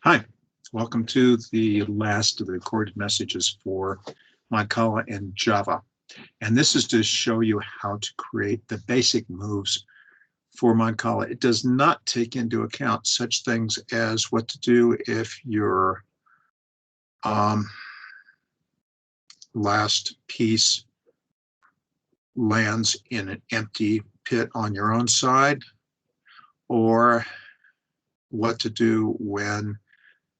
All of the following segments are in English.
Hi, welcome to the last of the recorded messages for Mancala and Java. And this is to show you how to create the basic moves for Mancala. It does not take into account such things as what to do if your last piece lands in an empty pit on your own side, or what to do when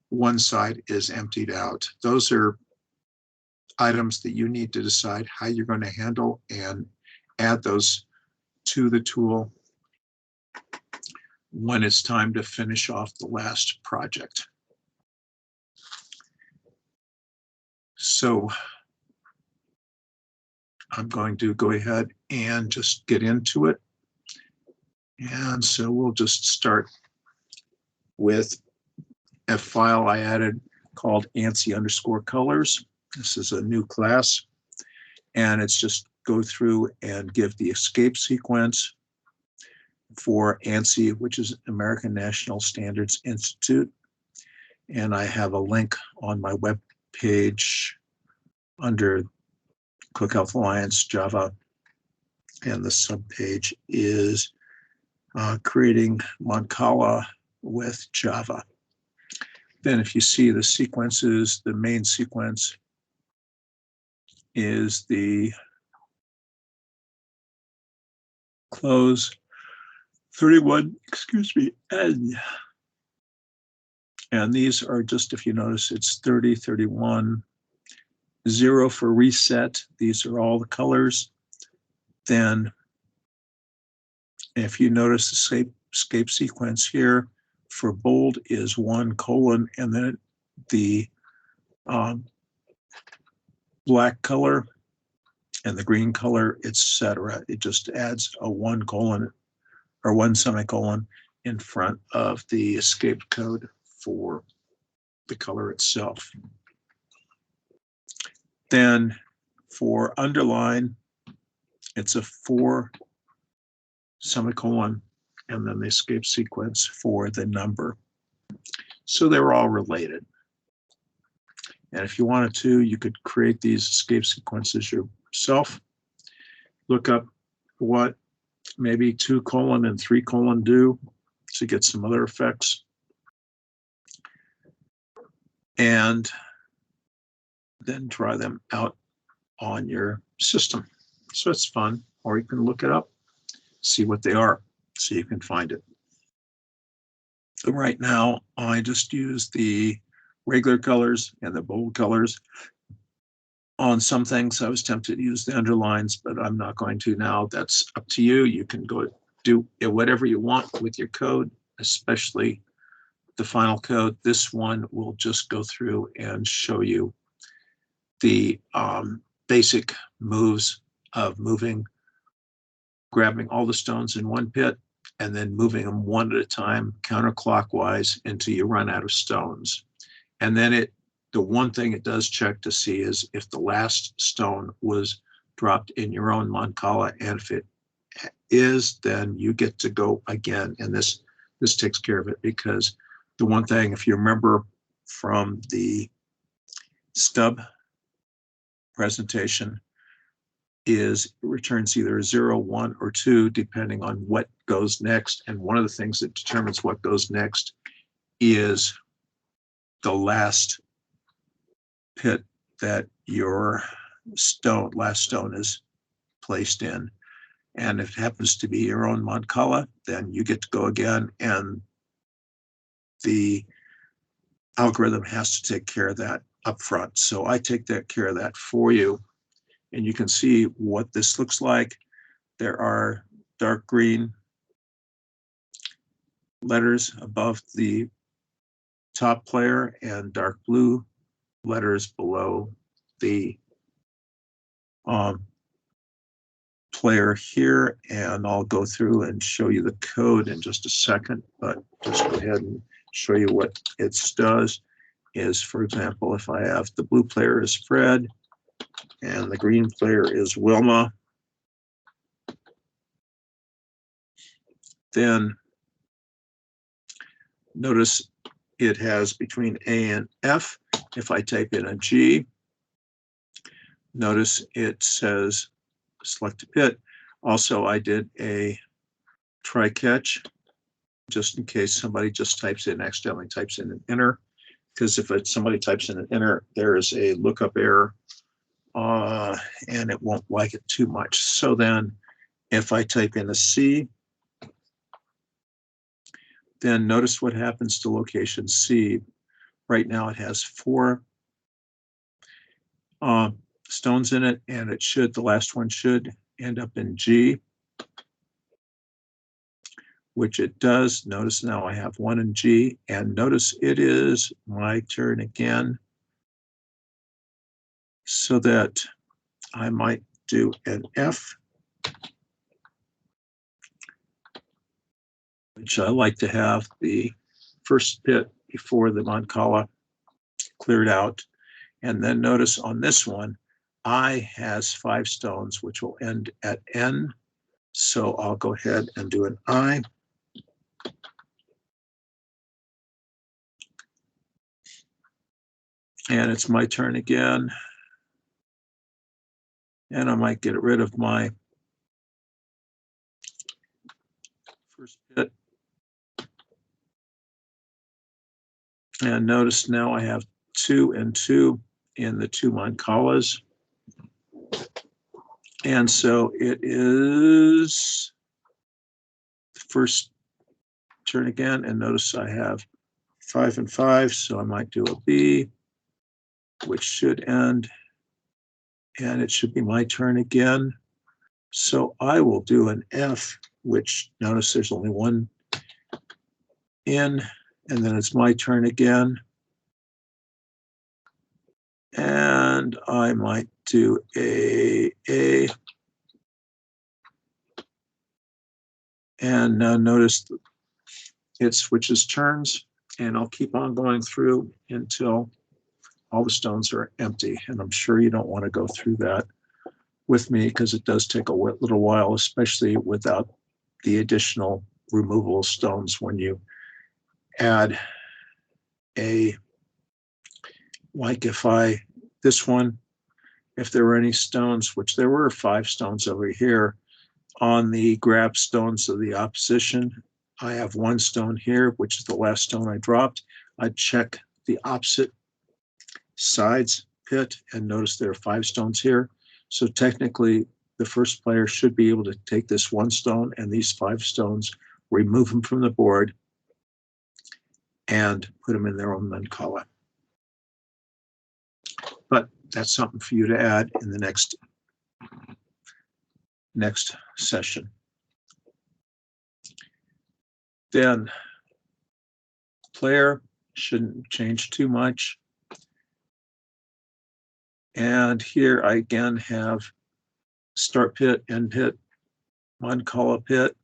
one side is emptied out. Those are items that you need to decide how you're going to handle and add those to the tool when it's time to finish off the last project. So I'm going to go ahead and just get into it. And so we'll just start with a file I added called ANSI_colors. This is a new class, and it's just go through and give the escape sequence for ANSI, which is American National Standards Institute. And I have a link on my web page under ClickHealth Alliance Java, and the subpage is creating Mancala with Java. Then if you see the sequences, the main sequence is the close 31, and these are just, if you notice, it's 30, 31, 0 for reset. These are all the colors. Then if you notice the escape sequence here for bold is 1:, and then the black color and the green color, etc. It just adds a 1:, or 1 semicolon in front of the escape code for the color itself. Then for underline, it's a 4 semicolon, and then the escape sequence for the number. So they're all related. And if you wanted to, you could create these escape sequences yourself. Look up what maybe 2: and 3: do to get some other effects. And then try them out on your system. So it's fun, or you can look it up, see what they are, so you can find it. So right now, I just use the regular colors and the bold colors. On some things, I was tempted to use the underlines, but I'm not going to now. That's up to you. You can go do whatever you want with your code, especially the final code. This one will just go through and show you the basic moves of grabbing all the stones in one pit and then moving them one at a time counterclockwise until you run out of stones. And then the one thing it does check to see is if the last stone was dropped in your own Mancala, and if it is, then you get to go again. And this takes care of it, because the one thing, if you remember from the stub presentation, is it returns either 0, 1, or 2, depending on what goes next. And one of the things that determines what goes next is the last pit that your last stone is placed in. And if it happens to be your own Mancala, then you get to go again, and the algorithm has to take care of that up front. So I take care of that for you. And you can see what this looks like. There are dark green letters above the top player and dark blue letters below the player here. And I'll go through and show you the code in just a second, but just go ahead and show you what it does. Is, for example, if I have the blue player is Fred and the green player is Wilma, then notice it has between A and F. If I type in a G, notice it says select a pit. Also, I did a try catch just in case somebody just accidentally types in an enter, because if somebody types in an enter, there is a lookup error and it won't like it too much. So then if I type in a C, then notice what happens to location C. Right now it has 4 stones in it, and the last one should end up in G, which it does. Notice now I have 1 in G, and notice it is my turn again, so that I might do an F, which I like to have the first pit before the Mancala cleared out. And then notice on this one, I has 5 stones, which will end at N. So I'll go ahead and do an I. And it's my turn again. And I might get rid of my first pit. And notice now I have 2 and 2 in the 2 Mancalas. And so it is the first turn again. And notice I have 5 and 5. So I might do a B, which should end. And it should be my turn again. So I will do an F, which notice there's only 1 in, and then it's my turn again. And I might do a A. And now notice it switches turns, and I'll keep on going through until all the stones are empty. And I'm sure you don't want to go through that with me, because it does take a little while, especially without the additional removal of stones. When you add like this one, if there were any stones, which there were 5 stones over here, on the grab stones of the opposition, I have 1 stone here, which is the last stone I dropped. I'd check the opposite sides pit, and notice there are 5 stones here. So technically, the first player should be able to take this 1 stone and these 5 stones, remove them from the board, and put them in their own Mancala. But that's something for you to add in the next session. Then player shouldn't change too much. And here I again have start pit, end pit, Mancala pit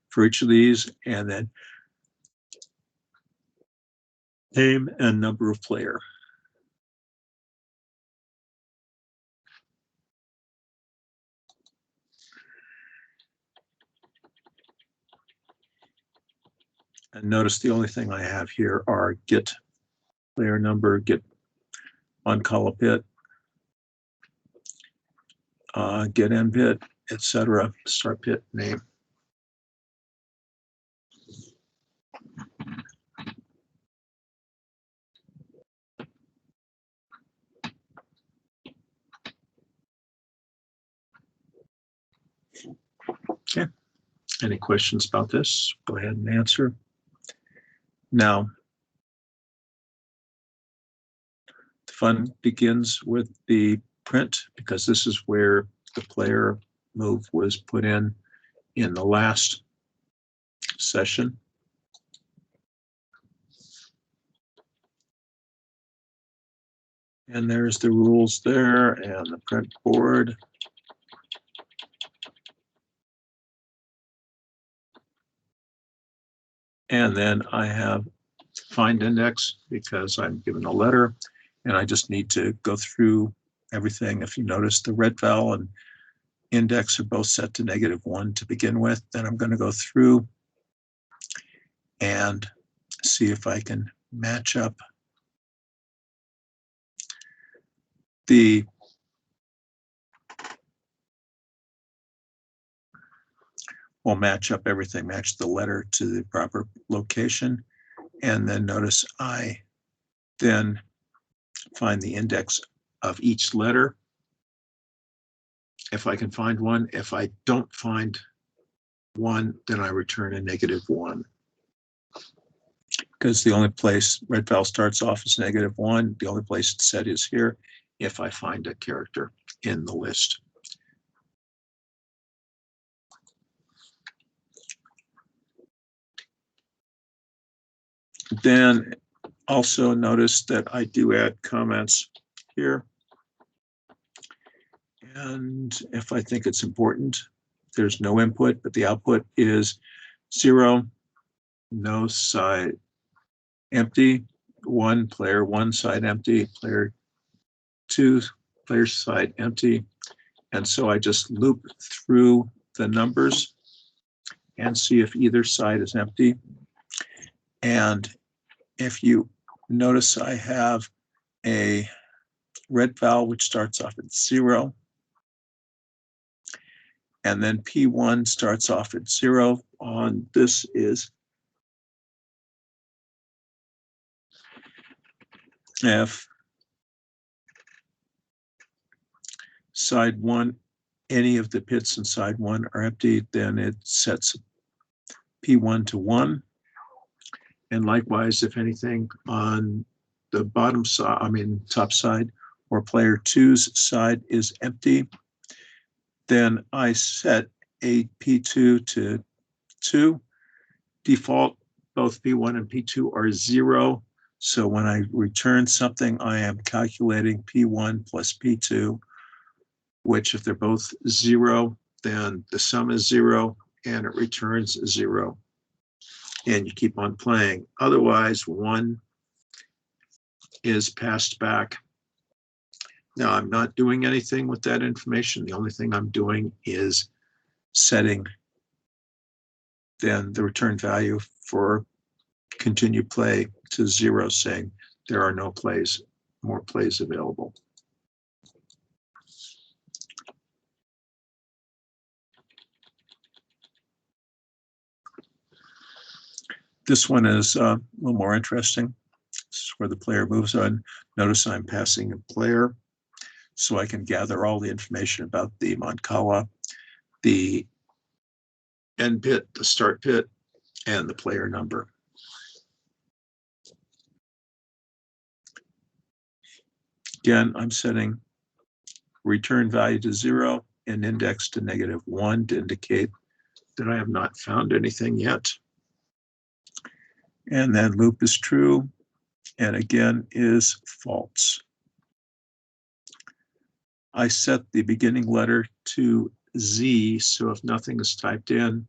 for each of these, and then name and number of player. And notice the only thing I have here are get player number, get Mancala pit, get end pit, etc. Start pit name. Okay. Any questions about this? Go ahead and answer. Now, the fun begins with the print, because this is where the player move was put in the last session. And there's the rules there and the print board. And then I have find index, because I'm given a letter and I just need to go through everything. If you notice, the red val and index are both set to -1 to begin with. Then I'm going to go through and see if I can match up the we'll match up everything, match the letter to the proper location, and then notice I then find the index of each letter if I can find one. If I don't find one, then I return a -1. Because the only place red file starts off is -1, the only place it's set is here if I find a character in the list. Then also notice that I do add comments here. And if I think it's important, there's no input, but the output is 0, no side empty, 1 player, 1 side empty, player 2, player side empty. And so I just loop through the numbers and see if either side is empty. And if you notice, I have a red vowel which starts off at 0. And then P1 starts off at 0 on this is if side 1, any of the pits in side 1 are empty, then it sets P1 to 1. And likewise, if anything on the bottom side, top side, or player 2's side is empty, then I set a P2 to 2. Default, both P1 and P2 are 0. So when I return something, I am calculating P1 plus P2, which if they're both 0, then the sum is 0 and it returns 0. And you keep on playing. Otherwise, 1 is passed back. Now, I'm not doing anything with that information. The only thing I'm doing is setting then the return value for continue play to 0, saying there are no plays, more plays available. This one is a little more interesting. This is where the player moves on. Notice I'm passing a player, so I can gather all the information about the Mancala, the end pit, the start pit, and the player number. Again, I'm setting return value to 0 and index to -1 to indicate that I have not found anything yet. And then loop is true, and again is false. I set the beginning letter to Z, so if nothing is typed in,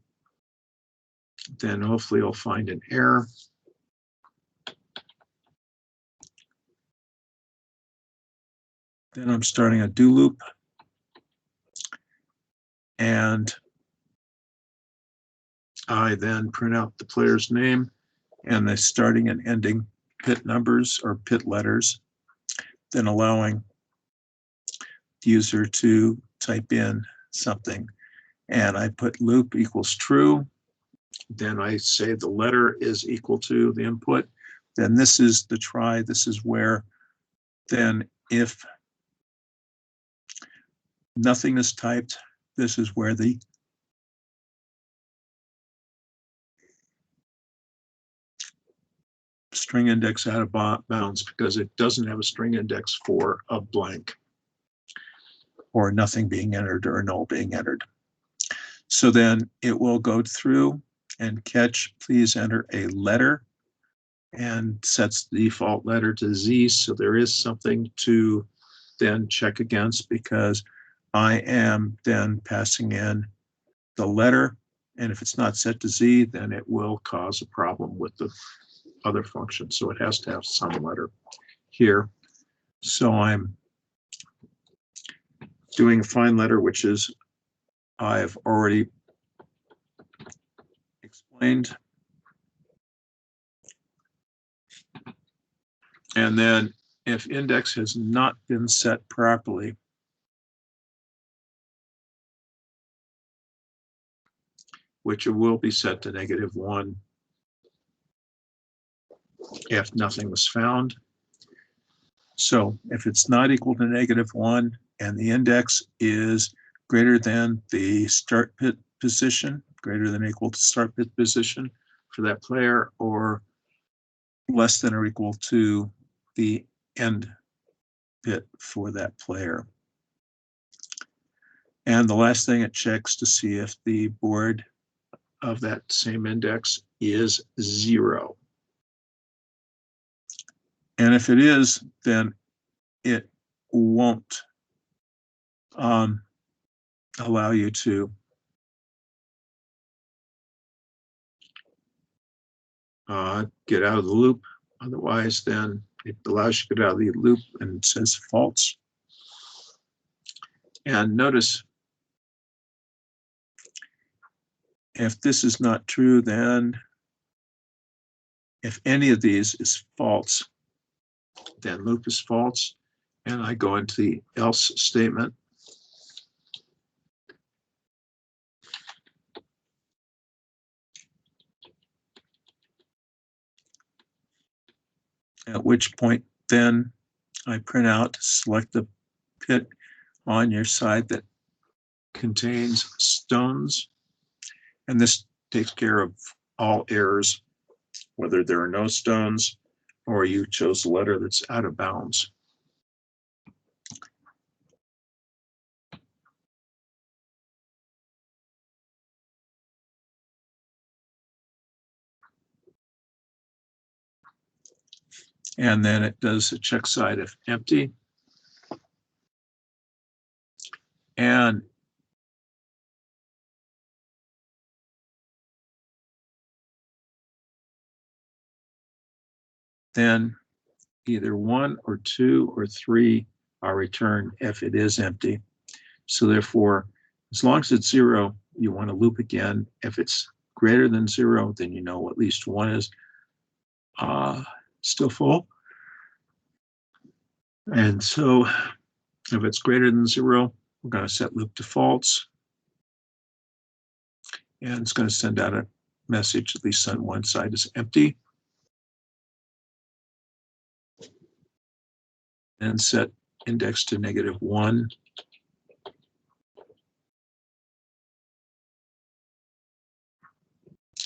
then hopefully I'll find an error. Then I'm starting a do loop, and I then print out the player's name and the starting and ending pit numbers or pit letters, then allowing the user to type in something. And I put loop equals true. Then I say the letter is equal to the input. Then this is the try. This is where then if nothing is typed, this is where the string index out of bounds, because it doesn't have a string index for a blank or nothing being entered or null being entered. So then it will go through and catch, please enter a letter, and sets the default letter to Z. So there is something to then check against, because I am then passing in the letter. And if it's not set to Z, then it will cause a problem with the other function. So it has to have some letter here. So I'm doing a find letter, which is I've already explained. And then if index has not been set properly, which it will be set to -1 if nothing was found. So if it's not equal to -1 and the index is greater than the start pit position, greater than or equal to start pit position for that player, or less than or equal to the end pit for that player. And the last thing it checks to see if the board of that same index is 0. And if it is, then it won't allow you to get out of the loop. Otherwise, then it allows you to get out of the loop and it says false. And notice, if this is not true, then if any of these is false, then loop is false. And I go into the else statement. At which point, then I print out, select the pit on your side that contains stones. And this takes care of all errors, whether there are no stones or you chose a letter that's out of bounds. And then it does a check side if empty. And then either 1 or 2 or 3 are returned if it is empty. So therefore, as long as it's 0, you want to loop again. If it's greater than 0, then you know at least 1 is still full. And so if it's greater than 0, we're going to set loop to false. And it's going to send out a message, at least on one side is empty. And set index to -1.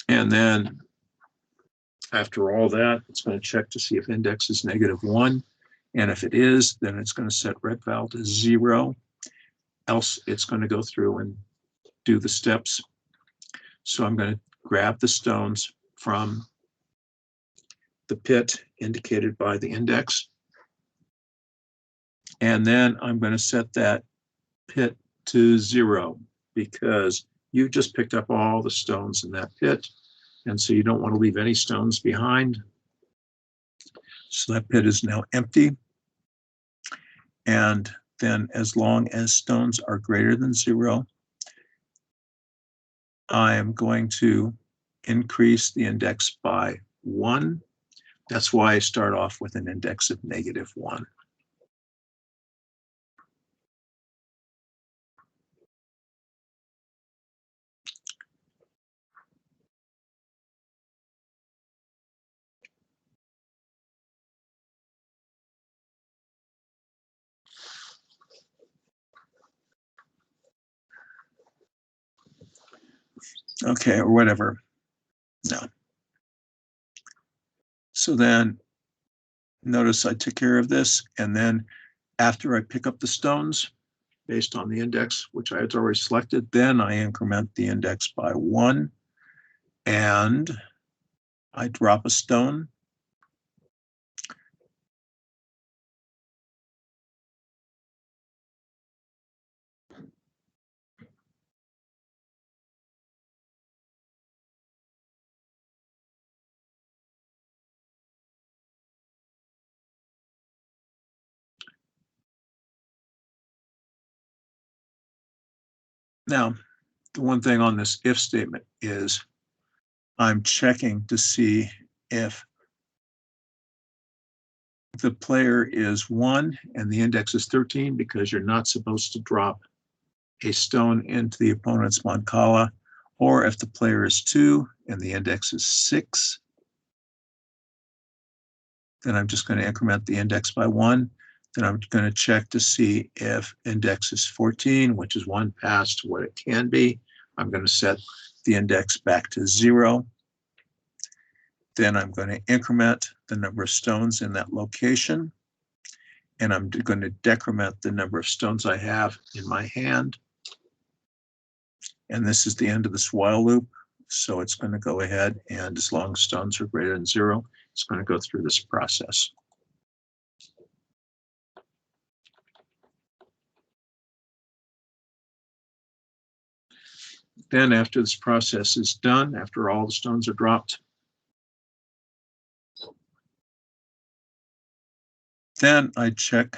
And then after all that, it's going to check to see if index is -1. And if it is, then it's going to set red val to 0. Else it's going to go through and do the steps. So I'm going to grab the stones from the pit indicated by the index. And then I'm going to set that pit to 0 because you just picked up all the stones in that pit. And so you don't want to leave any stones behind. So that pit is now empty. And then as long as stones are greater than 0, I am going to increase the index by 1. That's why I start off with an index of -1. Okay, or whatever. No. So then notice I took care of this, and then after I pick up the stones based on the index, which I had already selected, then I increment the index by 1, and I drop a stone. Now, the one thing on this if statement is I'm checking to see if the player is 1 and the index is 13, because you're not supposed to drop a stone into the opponent's Mancala, or if the player is 2 and the index is 6, then I'm just going to increment the index by 1. Then I'm going to check to see if index is 14, which is 1 past what it can be. I'm going to set the index back to 0. Then I'm going to increment the number of stones in that location. And I'm going to decrement the number of stones I have in my hand. And this is the end of this while loop. So it's going to go ahead, and as long as stones are greater than 0, it's going to go through this process. Then after this process is done, after all the stones are dropped, then I check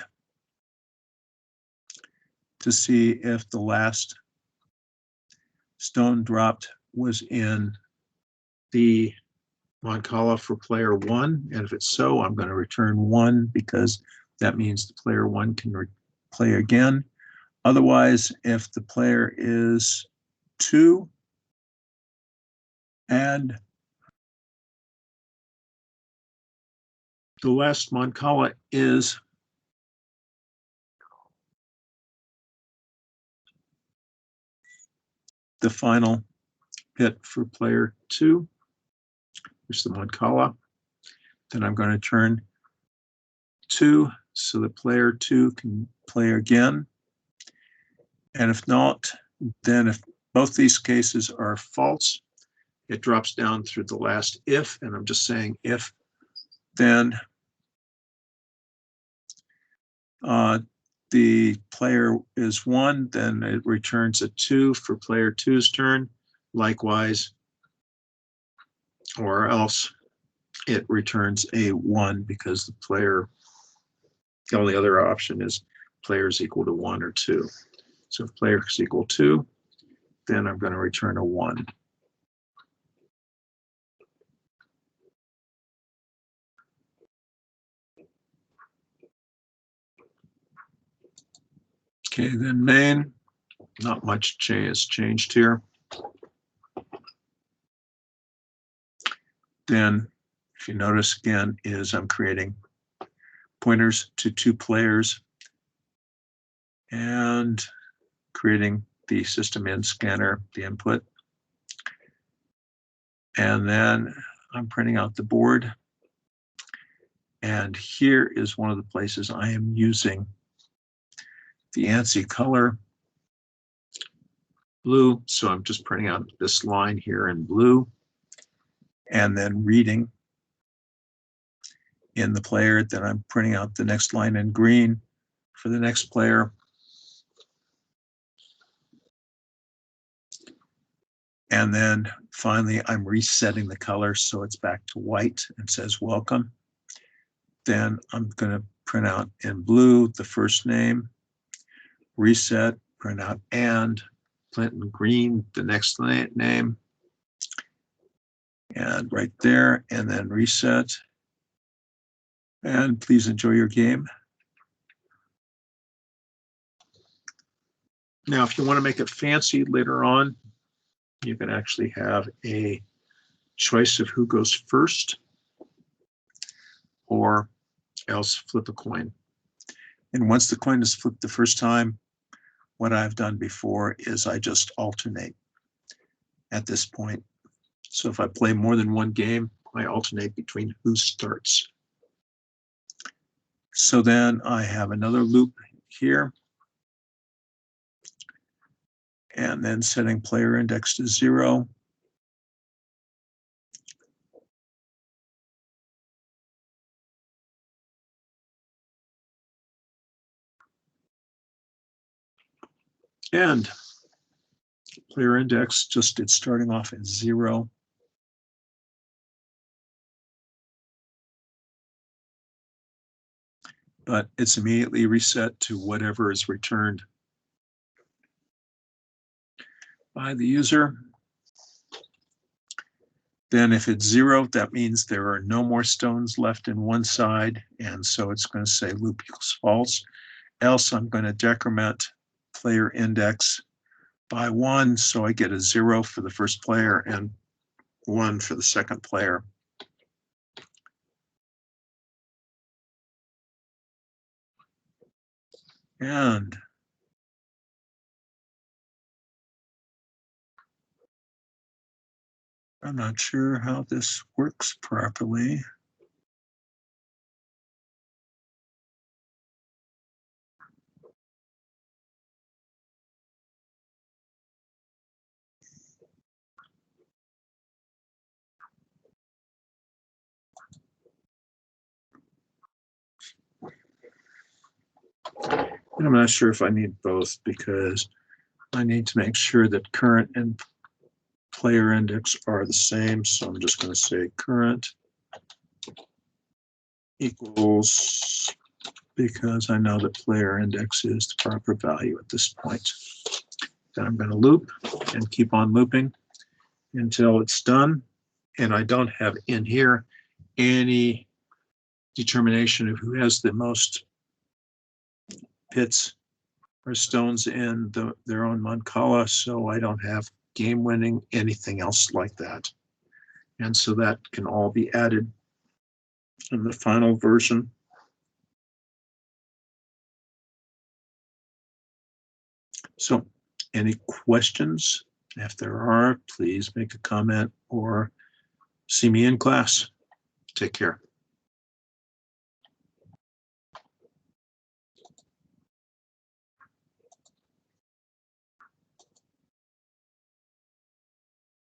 to see if the last stone dropped was in the Mancala for player 1. And if it's so, I'm going to return 1, because that means the player 1 can play again. Otherwise, if the player is 2 and the last Mancala is the final pit for player 2, which is the Mancala, then I'm going to turn 2 so that player 2 can play again. And if not, then if both these cases are false, it drops down through the last if, and I'm just saying if, then the player is 1, then it returns a 2 for player 2's turn. Likewise, or else it returns a 1, because the only other option is player is equal to 1 or 2. So if player is equal to, then I'm going to return a 1. Okay, then main, not much has changed here. Then, if you notice again, is I'm creating pointers to 2 players and creating the system in scanner, the input. And then I'm printing out the board. And here is one of the places I am using the ANSI color blue. So I'm just printing out this line here in blue and then reading in the player. Then I'm printing out the next line in green for the next player. And then finally, I'm resetting the color so it's back to white and says welcome. Then I'm going to print out in blue the first name, reset, print out and, print in green the next name, and right there, and then reset. And please enjoy your game. Now, if you want to make it fancy later on, you can actually have a choice of who goes first, or else flip a coin. And once the coin is flipped the first time, what I've done before is I just alternate at this point. So if I play more than one game, I alternate between who starts. So then I have another loop here, and then setting player index to 0. And player index, just it's starting off at 0. But it's immediately reset to whatever is returned by the user. Then if it's 0, that means there are no more stones left in one side, and so it's going to say loop equals false. Else I'm going to decrement player index by 1, so I get a 0 for the first player and 1 for the second player. And I'm not sure how this works properly. And I'm not sure if I need both, because I need to make sure that current and player index are the same. So I'm just going to say current equals, because I know that player index is the proper value at this point. Then I'm going to loop and keep on looping until it's done. And I don't have in here any determination of who has the most pits or stones in their own Mancala, so I don't have game winning, anything else like that. And so that can all be added in the final version. So any questions? If there are, please make a comment or see me in class. Take care.